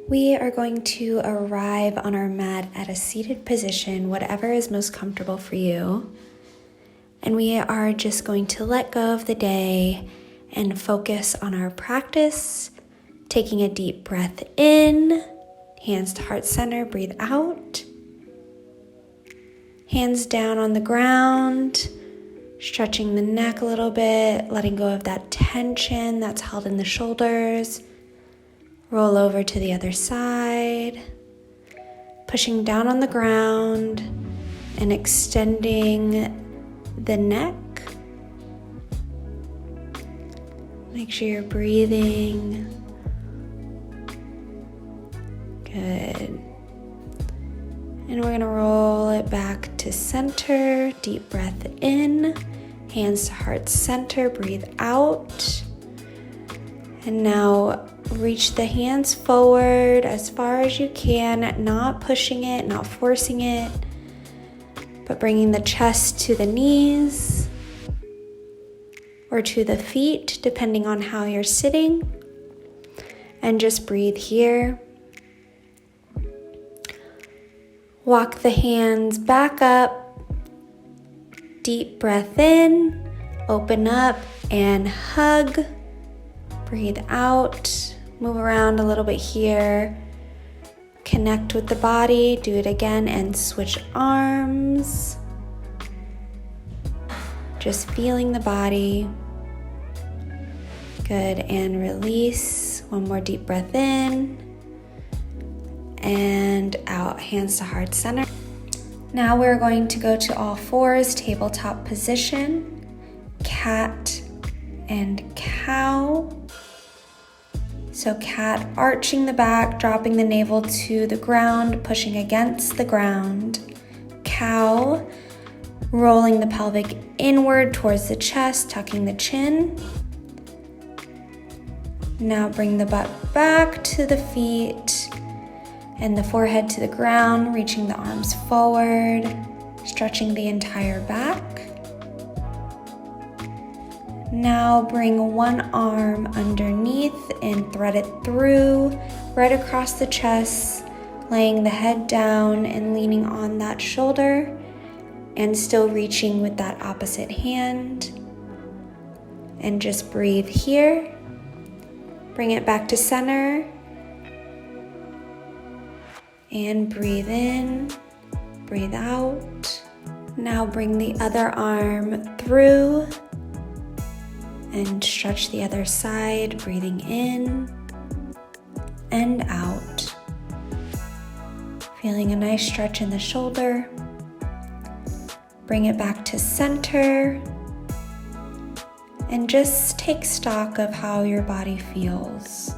We are going to arrive on our mat at a seated position, whatever is most comfortable for you. And we are just going to let go of the day and focus on our practice, taking a deep breath in, hands to heart center, breathe out. Hands down on the ground, stretching the neck a little bit, letting go of that tension that's held in the shoulders. Roll over to the other side, pushing down on the ground and extending the neck. Make sure you're breathing. Good. And we're going to roll it back to center. Deep breath in, hands to heart center, breathe out. And now reach the hands forward as far as you can, not pushing it, not forcing it, but bringing the chest to the knees or to the feet, depending on how you're sitting. And just breathe here. Walk the hands back up. Deep breath in, open up and hug. Breathe out, move around a little bit here. Connect with the body, do it again and switch arms. Just feeling the body. Good, and release. One more deep breath in and out, hands to heart center. Now we're going to go to all fours, tabletop position, cat and cow. So cat, arching the back, dropping the navel to the ground, pushing against the ground. Cow, rolling the pelvic inward towards the chest, tucking the chin. Now bring the butt back to the feet and the forehead to the ground, reaching the arms forward, stretching the entire back. Now bring one arm underneath and thread it through, right across the chest, laying the head down and leaning on that shoulder, and still reaching with that opposite hand. And just breathe here. Bring it back to center. And breathe in, breathe out. Now bring the other arm through and stretch the other side, breathing in and out. Feeling a nice stretch in the shoulder. Bring it back to center and just take stock of how your body feels.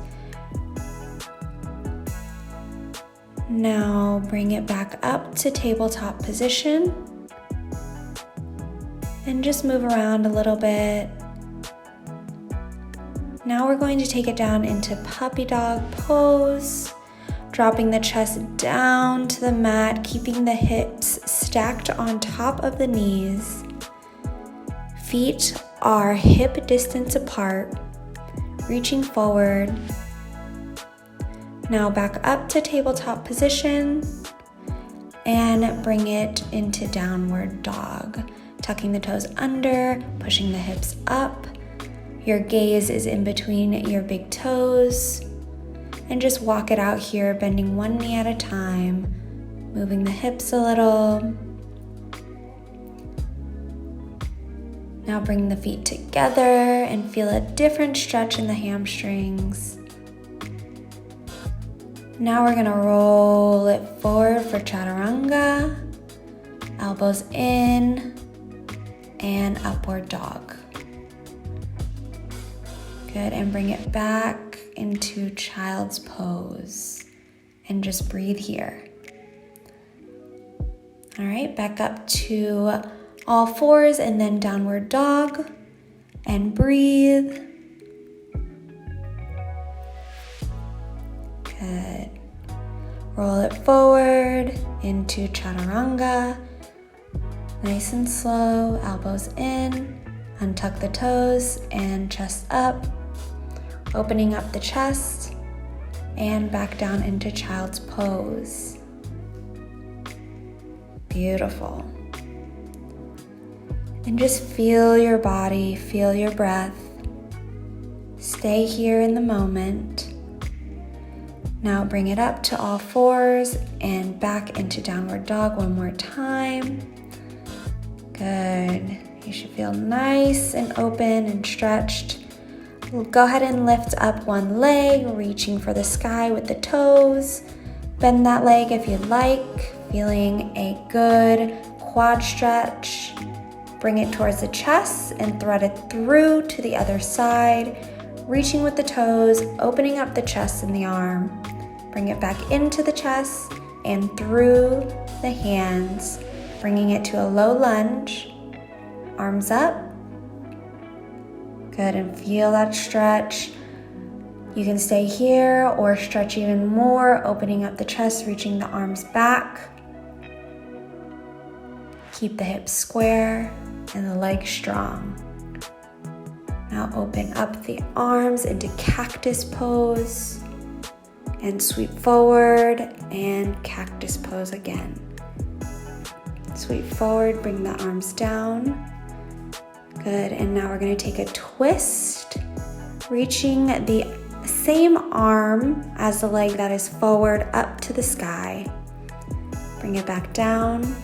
Now bring it back up to tabletop position and just move around a little bit. Now we're going to take it down into puppy dog pose, dropping the chest down to the mat, keeping the hips stacked on top of the knees. Feet are hip distance apart, reaching forward. Now back up to tabletop position and bring it into downward dog, tucking the toes under, pushing the hips up. Your gaze is in between your big toes, and just walk it out here, bending one knee at a time, moving the hips a little. Now bring the feet together and feel a different stretch in the hamstrings. Now we're gonna roll it forward for chaturanga, elbows in and upward dog. Good, and bring it back into child's pose and just breathe here. All right, back up to all fours and then downward dog and breathe. Good. Roll it forward into chaturanga. Nice and slow, elbows in, untuck the toes and chest up, opening up the chest. and back down into child's pose. Beautiful. And just feel your body, feel your breath. Stay here in the moment. Now bring it up to all fours and back into downward dog one more time. Good. You should feel nice and open and stretched. Go ahead and lift up one leg, reaching for the sky with the toes. Bend that leg if you'd like, feeling a good quad stretch. Bring it towards the chest and thread it through to the other side, reaching with the toes, opening up the chest and the arm. Bring it back into the chest and through the hands, bringing it to a low lunge. Arms up. Good, and feel that stretch. You can stay here or stretch even more, opening up the chest, reaching the arms back. Keep the hips square and the legs strong. Now open up the arms into cactus pose and sweep forward and cactus pose again. Sweep forward, bring the arms down. Good, and now we're going to take a twist, reaching the same arm as the leg that is forward up to the sky. Bring it back down.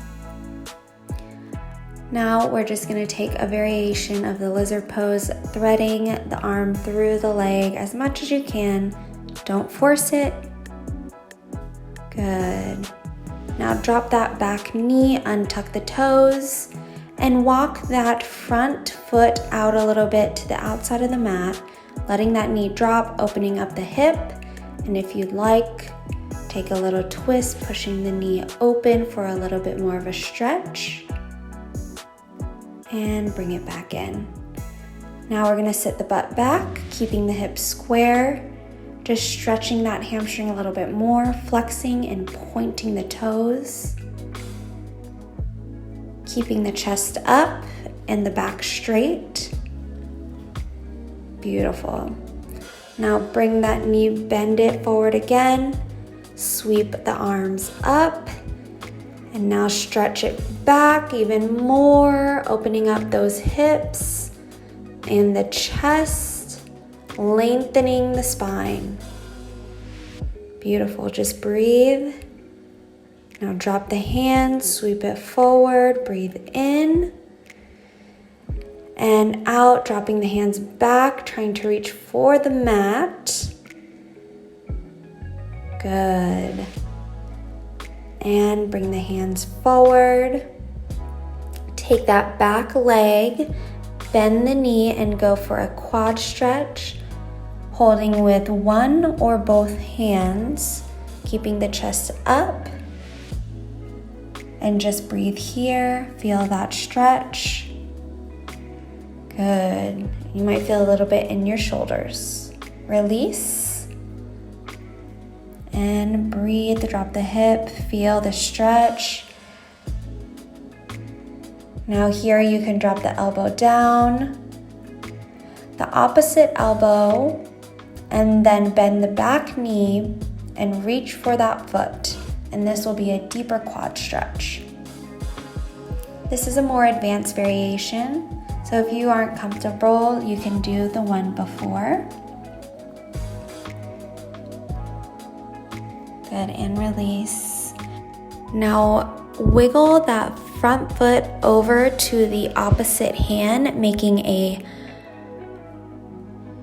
Now we're just going to take a variation of the lizard pose, threading the arm through the leg as much as you can. Don't force it. Good. Now drop that back knee, untuck the toes, and walk that front foot out a little bit to the outside of the mat, letting that knee drop, opening up the hip. And if you'd like, take a little twist, pushing the knee open for a little bit more of a stretch. And bring it back in. Now we're gonna sit the butt back, keeping the hips square, just stretching that hamstring a little bit more, flexing and pointing the toes. Keeping the chest up and the back straight. Beautiful. Now bring that knee, bend it forward again, sweep the arms up, and now stretch it back even more, opening up those hips and the chest, lengthening the spine. Beautiful, just breathe. Now drop the hands, sweep it forward, breathe in and out, dropping the hands back, trying to reach for the mat. Good. And bring the hands forward. Take that back leg, bend the knee and go for a quad stretch, holding with one or both hands, keeping the chest up. And just breathe here, feel that stretch. Good. You might feel a little bit in your shoulders. Release. And breathe, drop the hip, feel the stretch. Now here you can drop the elbow down, the opposite elbow, and then bend the back knee and reach for that foot. And this will be a deeper quad stretch. This is a more advanced variation, so if you aren't comfortable, you can do the one before. Good, and release. Now wiggle that front foot over to the opposite hand, making a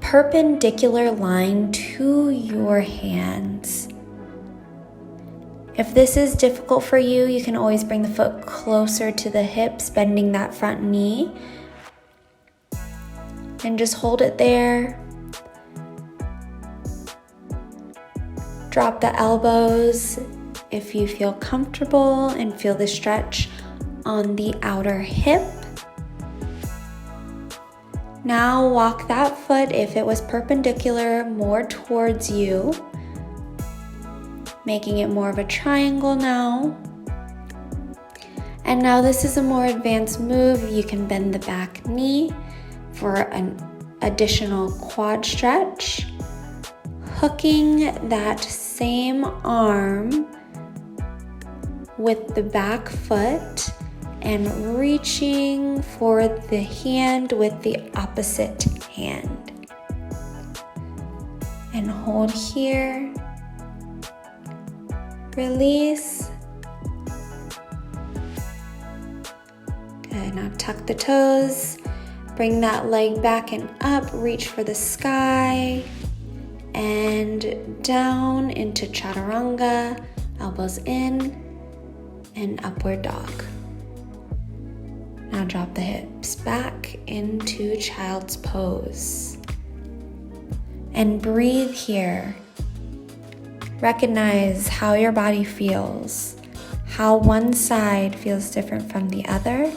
perpendicular line to your hands. If this is difficult for you, you can always bring the foot closer to the hips, bending that front knee. And just hold it there. Drop the elbows if you feel comfortable and feel the stretch on the outer hip. Now walk that foot, if it was perpendicular, more towards you, making it more of a triangle now. And now this is a more advanced move. You can bend the back knee for an additional quad stretch. hooking that same arm with the back foot and reaching for the hand with the opposite hand. And hold here. Release. Good. Now tuck the toes. Bring that leg back and up. Reach for the sky. And down into chaturanga. Elbows in. And upward dog. Now drop the hips back into child's pose. And breathe here. Recognize how your body feels, how one side feels different from the other.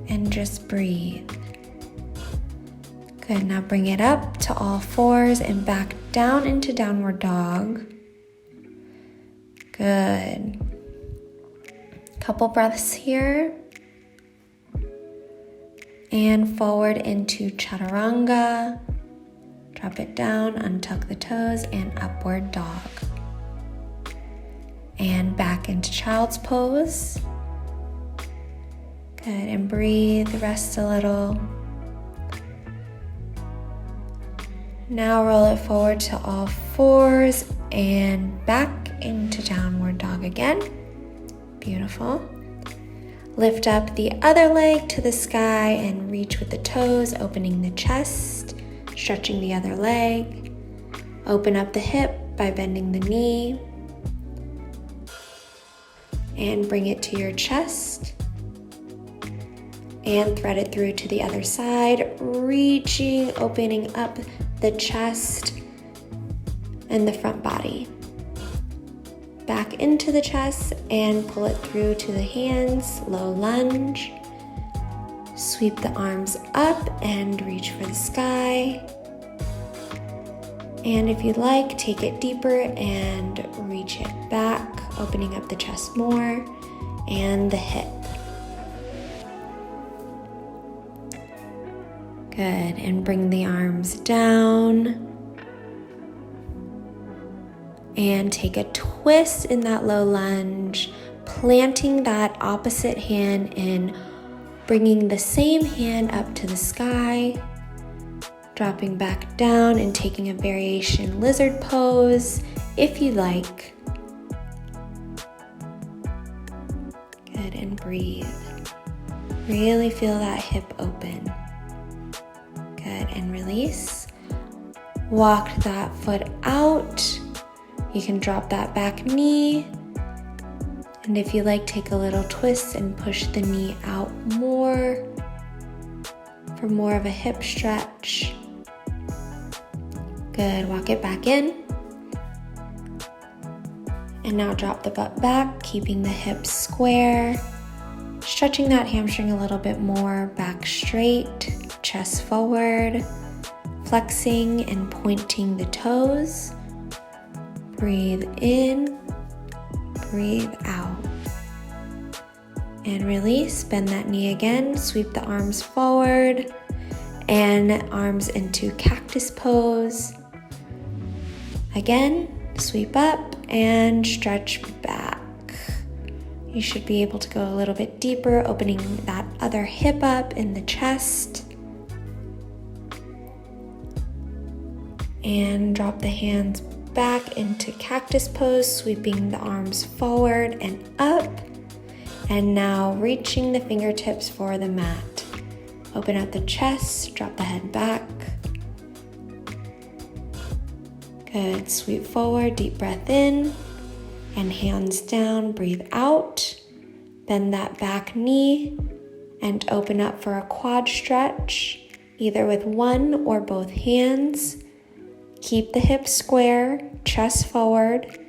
And just breathe. Good, now bring it up to all fours and back down into downward dog. Good. Couple breaths here. And forward into chaturanga. Drop it down, untuck the toes, and upward dog. And back into child's pose. Good, and breathe, rest a little. Now roll it forward to all fours and back into downward dog again. Beautiful. Lift up the other leg to the sky and reach with the toes, opening the chest. Stretching the other leg. Open up the hip by bending the knee. And bring it to your chest. And thread it through to the other side. Reaching, opening up the chest and the front body. Back into the chest and pull it through to the hands. Low lunge. Sweep the arms up and reach for the sky. And if you'd like, take it deeper and reach it back, opening up the chest more and the hip. Good, and bring the arms down. And take a twist in that low lunge, planting that opposite hand and bringing the same hand up to the sky, dropping back down and taking a variation lizard pose if you like. Good, and breathe. Really feel that hip open. Good, and release. Walk that foot out. You can drop that back knee. And if you like, take a little twist and push the knee out more for more of a hip stretch. Good, walk it back in. And now drop the butt back, keeping the hips square. Stretching that hamstring a little bit more, back straight, chest forward. Flexing and pointing the toes. Breathe in, breathe out. And release, bend that knee again, sweep the arms forward and arms into cactus pose. Again, sweep up and stretch back. You should be able to go a little bit deeper, opening that other hip up in the chest. And drop the hands back into cactus pose, sweeping the arms forward and up. And now reaching the fingertips for the mat. Open up the chest, drop the head back. Good, sweep forward, deep breath in. And hands down, breathe out. Bend that back knee and open up for a quad stretch, either with one or both hands. Keep the hips square, chest forward,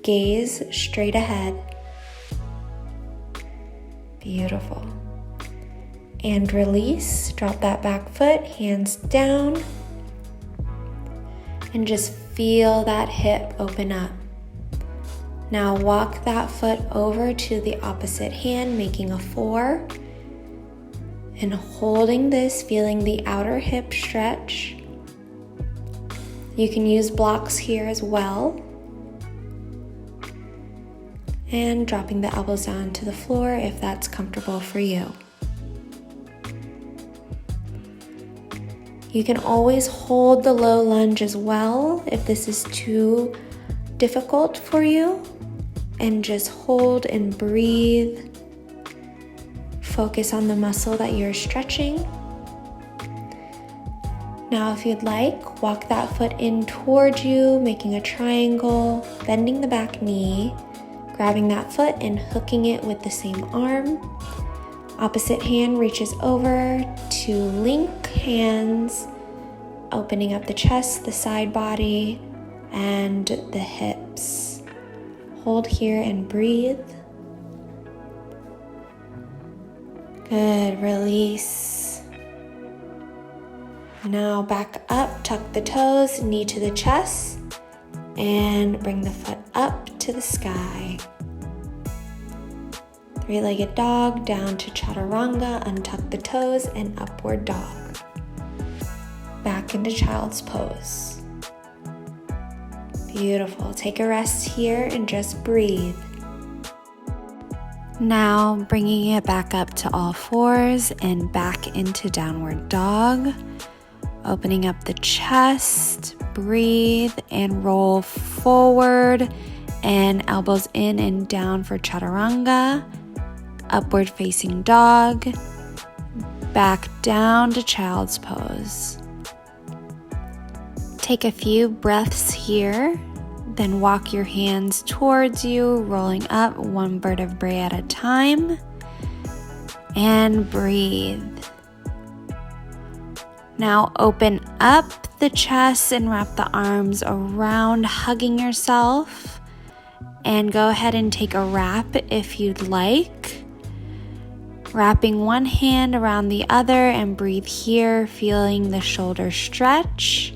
gaze straight ahead. Beautiful. And release, drop that back foot, hands down. And just feel that hip open up. Now walk that foot over to the opposite hand, making a 4. And holding this, feeling the outer hip stretch. You can use blocks here as well. And dropping the elbows down to the floor if that's comfortable for you. You can always hold the low lunge as well if this is too difficult for you. And just hold and breathe. Focus on the muscle that you're stretching. Now, if you'd like, walk that foot in towards you, making a triangle, bending the back knee, grabbing that foot and hooking it with the same arm. Opposite hand reaches over to link hands, opening up the chest, the side body, and the hips. Hold here and breathe. Good, release. Now back up, tuck the toes, knee to the chest, and bring the foot up to the sky. Three-legged dog, down to chaturanga, untuck the toes, and upward dog. Back into child's pose. Beautiful. Take a rest here and just breathe. Now bringing it back up to all fours and back into downward dog. Opening up the chest, breathe and roll forward and elbows in and down for chaturanga. Upward facing dog, back down to child's pose. Take a few breaths here, then walk your hands towards you, rolling up one vertebrae at a time, and breathe. Now open up the chest and wrap the arms around, hugging yourself, and go ahead and take a wrap if you'd like. Wrapping one hand around the other and breathe here, feeling the shoulder stretch.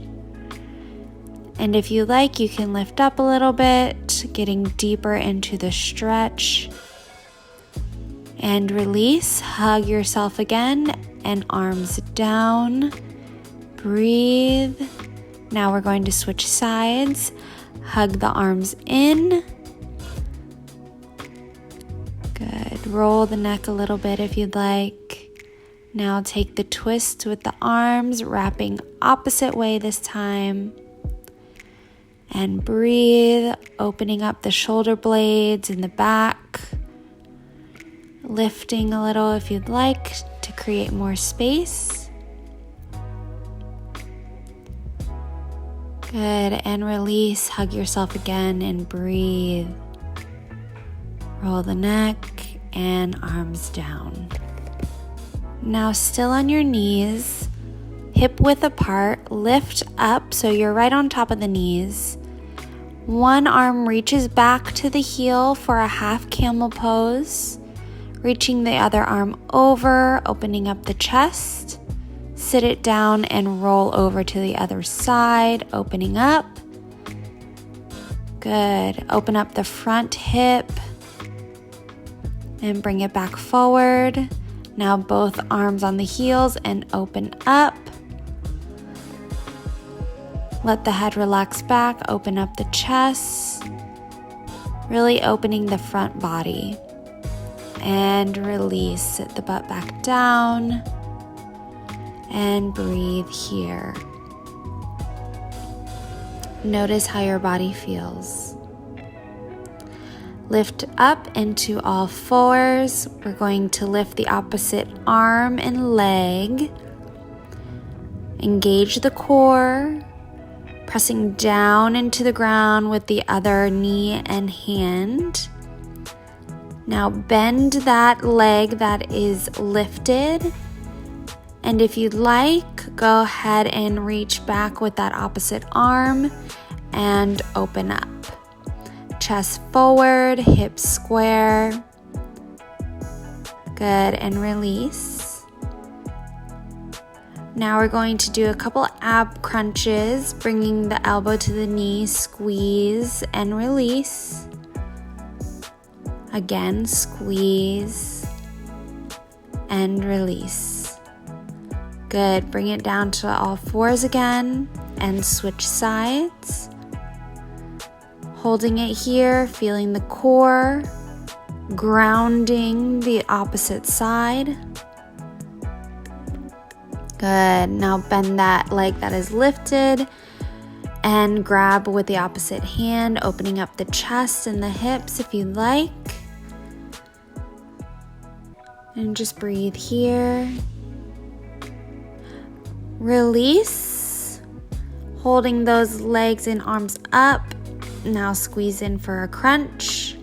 And if you like, you can lift up a little bit, getting deeper into the stretch. And release, hug yourself again, and arms down. Breathe. Now we're going to switch sides. Hug the arms in. Good. Roll the neck a little bit if you'd like. Now take the twist with the arms, wrapping opposite way this time. And breathe, opening up the shoulder blades in the back. Lifting a little if you'd like to create more space. Good, and release, hug yourself again and breathe. Roll the neck and arms down. Now still on your knees, hip width apart, lift up so you're right on top of the knees. One arm reaches back to the heel for a half camel pose, reaching the other arm over, opening up the chest. Sit it down and roll over to the other side, opening up. Good. Open up the front hip and bring it back forward. Now both arms on the heels and open up. Let the head relax back, open up the chest, really opening the front body. And release, sit the butt back down and breathe here. Notice how your body feels. Lift up into all fours. We're going to lift the opposite arm and leg. Engage the core. Pressing down into the ground with the other knee and hand. Now bend that leg that is lifted. And if you'd like, go ahead and reach back with that opposite arm and open up. Chest forward, hips square. Good, and release. Now we're going to do a couple ab crunches, bringing the elbow to the knee, squeeze and release. Again, squeeze and release. Good, bring it down to all fours again. and switch sides. Holding it here, feeling the core, grounding the opposite side. Good. Now bend that leg that is lifted and grab with the opposite hand, opening up the chest and the hips if you'd like. And just breathe here. Release. Holding those legs and arms up. Now squeeze in for a crunch.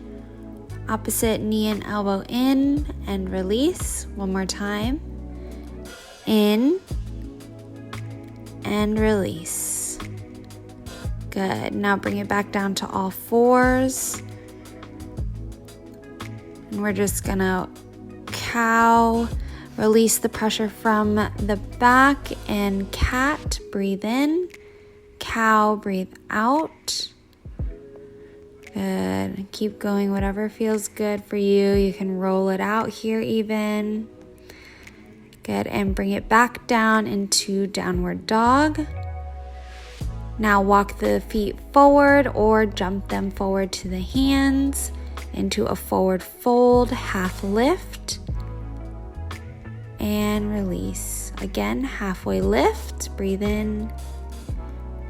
Opposite knee and elbow in and release. One more time. In and release. Good. Now bring it back down to all fours. And we're just gonna cow. Release the pressure from the back and cat. Breathe in. Cow, breathe out. Good. Keep going, whatever feels good for you. You can roll it out here even. Good. And bring it back down into downward dog. Now walk the feet forward or jump them forward to the hands into a forward fold, half lift. And release. Again, halfway lift. Breathe in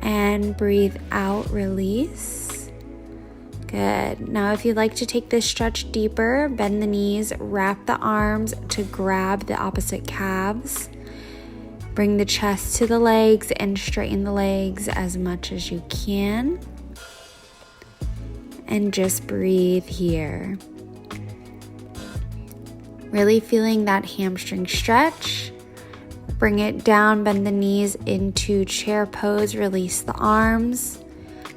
and breathe out, release. Good. Now if you'd like to take this stretch deeper, bend the knees, wrap the arms to grab the opposite calves. Bring the chest to the legs and straighten the legs as much as you can. And just breathe here. Really feeling that hamstring stretch. Bring it down, bend the knees into chair pose, release the arms.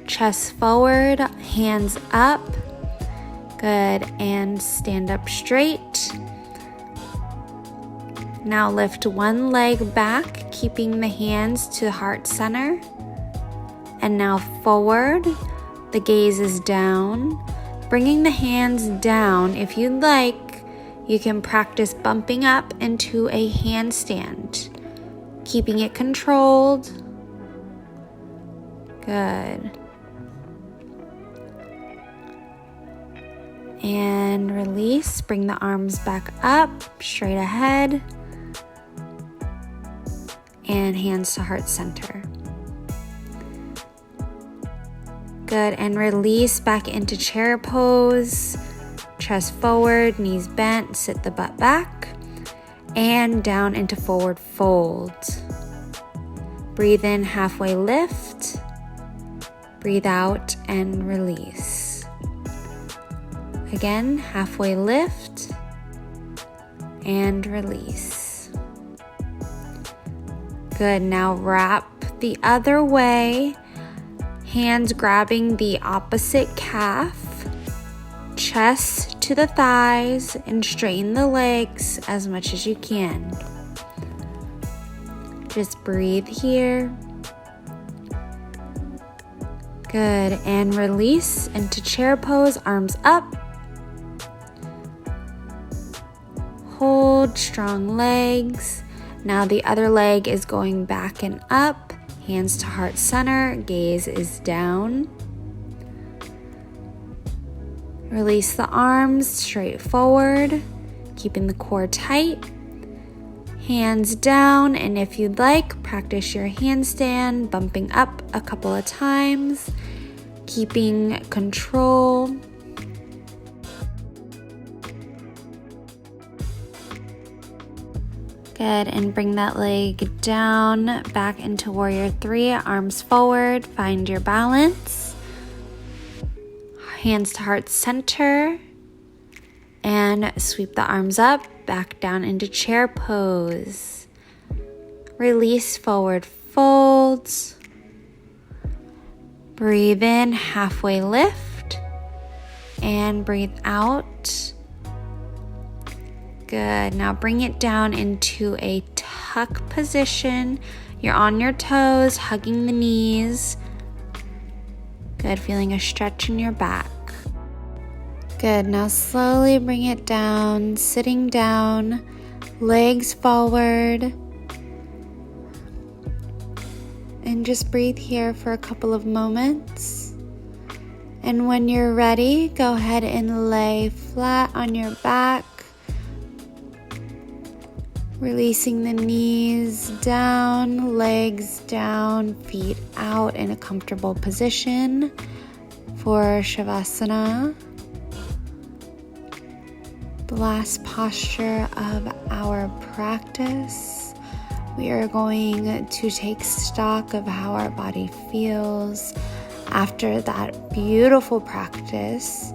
Chest forward, hands up. Good, and stand up straight. Now lift one leg back, keeping the hands to heart center. And now forward, the gaze is down. Bringing the hands down, if you'd like, you can practice bumping up into a handstand, keeping it controlled. Good. And release, bring the arms back up, straight ahead, and hands to heart center. Good, and release back into chair pose. Chest forward, knees bent, sit the butt back, and down into forward fold. Breathe in, halfway lift. Breathe out and release. Again, halfway lift and release. Good, now wrap the other way, hands grabbing the opposite calf. Chest to the thighs and straighten the legs as much as you can. Just breathe here. Good, and release into chair pose, arms up. Hold strong legs. Now the other leg is going back and up, hands to heart center, gaze is down. Release the arms straight forward, keeping the core tight. Hands down, and if you'd like, practice your handstand, bumping up a couple of times, keeping control. Good, and bring that leg down, back into warrior three, arms forward, find your balance. Hands to heart center, and sweep the arms up, back down into chair pose. Release, forward fold. Breathe in, halfway lift, and breathe out. Good, now bring it down into a tuck position. You're on your toes, hugging the knees. Good, feeling a stretch in your back. Good, now slowly bring it down, sitting down, legs forward. And And just breathe here for a couple of moments. And when you're ready, go ahead and lay flat on your back, releasing the knees down, legs down, feet out in a comfortable position for Shavasana, the last posture of our practice. We are going to take stock of how our body feels after that beautiful practice.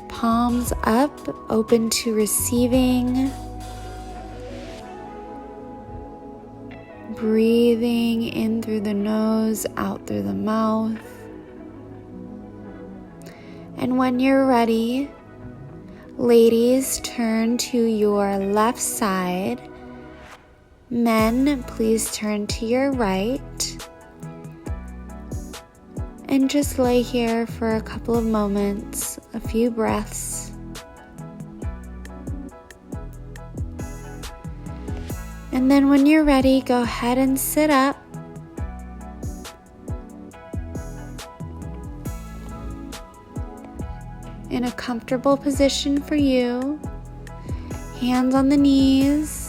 Palms up, open to receiving. Breathing in through the nose, out through the mouth. And when you're ready, ladies, turn to your left side. Men, please turn to your right. And just lay here for a couple of moments, a few breaths. And then when you're ready, go ahead and sit up. In a comfortable position for you. Hands on the knees.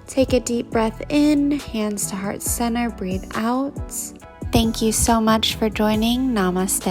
Take a deep breath in, hands to heart center, breathe out. Thank you so much for joining. Namaste.